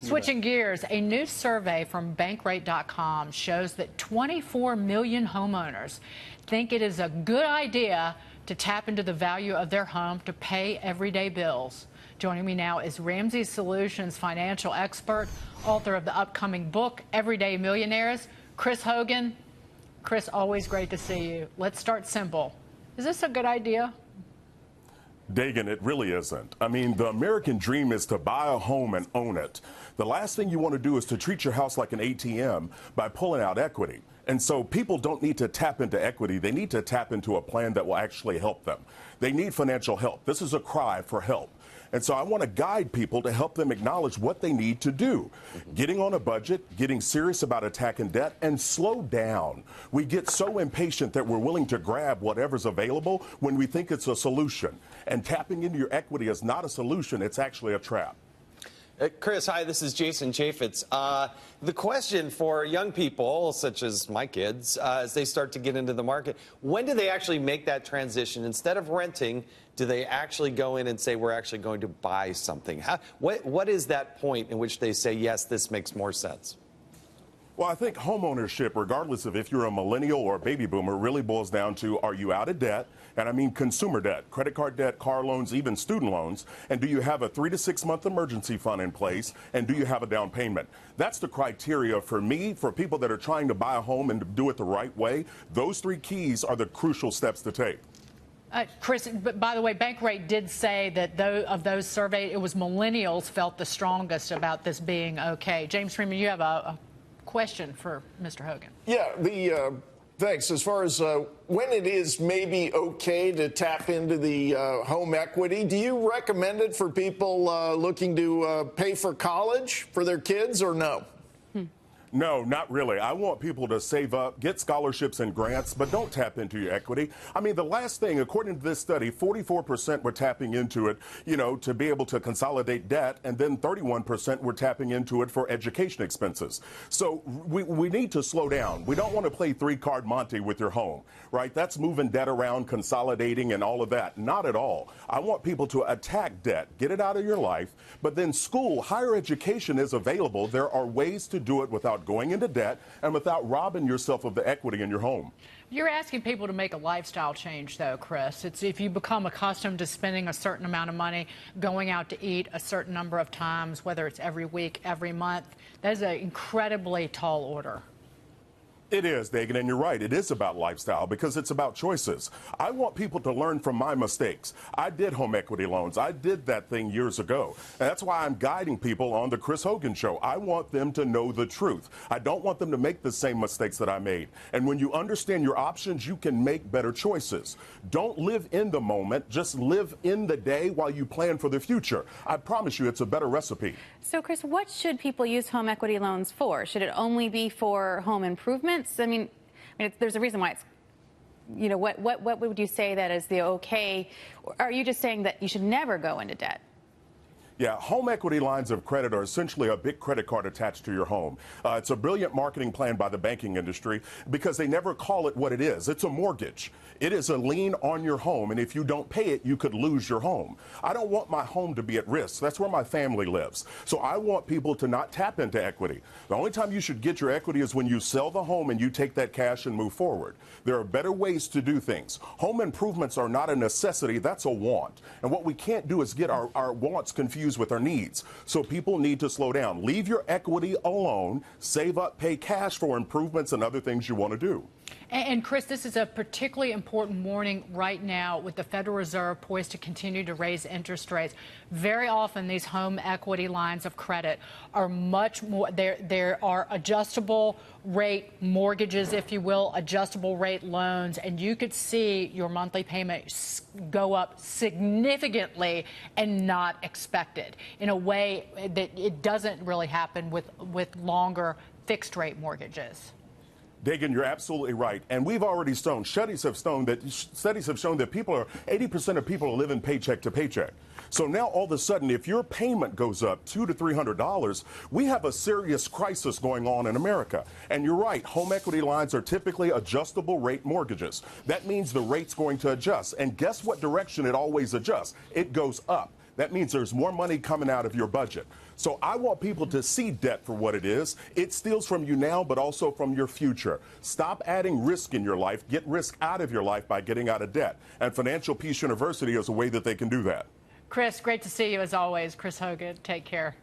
Switching gears, a new survey from Bankrate.com shows that 24 million homeowners think it is a good idea to tap into the value of their home to pay everyday bills. Joining me now is Ramsey Solutions financial expert, author of the upcoming book, Everyday Millionaires, Chris Hogan. Chris, always great to see you. Let's start simple. Is this a good idea? Dagan, it really isn't. I mean, the American dream is to buy a home and own it. The last thing you want to do is to treat your house like an ATM by pulling out equity. And so people don't need to tap into equity. They need to tap into a plan that will actually help them. They need financial help. This is a cry for help. And so I want to guide people to help them acknowledge what they need to do. Getting on a budget, getting serious about attacking debt, and slow down. We get so impatient that we're willing to grab whatever's available when we think it's a solution. And tapping into your equity is not a solution, it's actually a trap. Chris, hi, this is Jason Chaffetz. The question for young people, such as my kids, as they start to get into the market, when do they actually make that transition? Instead of renting, do they actually go in and say, we're actually going to buy something? What is that point in which they say, yes, this makes more sense? Well, I think homeownership, regardless of if you're a millennial or a baby boomer, really boils down to, are you out of debt? And I mean consumer debt, credit card debt, car loans, even student loans. And do you have a 3 to 6 month emergency fund in place? And do you have a down payment? That's the criteria for me, for people that are trying to buy a home and to do it the right way. Those 3 keys are the crucial steps to take. Chris, by the way, Bankrate did say that of those surveyed, it was millennials felt the strongest about this being okay. James Freeman, you have a question for Mr. Hogan. Yeah, thanks. As far as when it is maybe okay to tap into the home equity, do you recommend it for people looking to pay for college for their kids or no? No, not really. I want people to save up, get scholarships and grants, but don't tap into your equity. I mean, the last thing, according to this study, 44% were tapping into it, to be able to consolidate debt, and then 31% were tapping into it for education expenses. So we need to slow down. We don't want to play 3-card Monte with your home, right? That's moving debt around, consolidating, and all of that. Not at all. I want people to attack debt, get it out of your life, but then school, higher education is available. There are ways to do it without going into debt and without robbing yourself of the equity in your home. You're asking people to make a lifestyle change, though, Chris. It's if you become accustomed to spending a certain amount of money, going out to eat a certain number of times, whether it's every week, every month, that is an incredibly tall order. It is, Dagan, and you're right. It is about lifestyle because it's about choices. I want people to learn from my mistakes. I did home equity loans. I did that thing years ago. And that's why I'm guiding people on the Chris Hogan Show. I want them to know the truth. I don't want them to make the same mistakes that I made. And when you understand your options, you can make better choices. Don't live in the moment. Just live in the day while you plan for the future. I promise you it's a better recipe. So, Chris, what should people use home equity loans for? Should it only be for home improvements? I mean, there's a reason why it's, what would you say that is the okay? Or are you just saying that you should never go into debt? Yeah, home equity lines of credit are essentially a big credit card attached to your home. It's a brilliant marketing plan by the banking industry because they never call it what it is. It's a mortgage. It is a lien on your home, and if you don't pay it, you could lose your home. I don't want my home to be at risk. That's where my family lives. So I want people to not tap into equity. The only time you should get your equity is when you sell the home and you take that cash and move forward. There are better ways to do things. Home improvements are not a necessity. That's a want. And what we can't do is get our wants confused with our needs. So people need to slow down. Leave your equity alone, save up, pay cash for improvements and other things you want to do. And Chris, this is a particularly important morning right now with the Federal Reserve poised to continue to raise interest rates. Very often these home equity lines of credit are much more, there are adjustable rate mortgages, if you will, adjustable rate loans, and you could see your monthly payment go up significantly and not expected in a way that it doesn't really happen with longer fixed rate mortgages. Dagan, you're absolutely right. And we've already shown, studies have shown that 80% of people are living paycheck to paycheck. So now all of a sudden, if your payment goes up $200 to $300, we have a serious crisis going on in America. And you're right, home equity lines are typically adjustable rate mortgages. That means the rate's going to adjust. And guess what direction it always adjusts? It goes up. that means there's more money coming out of your budget. So I want people to see debt for what it is. It steals from you now, but also from your future. Stop adding risk in your life. Get risk out of your life by getting out of debt. And Financial Peace University is a way that they can do that. Chris, great to see you as always. Chris Hogan, take care.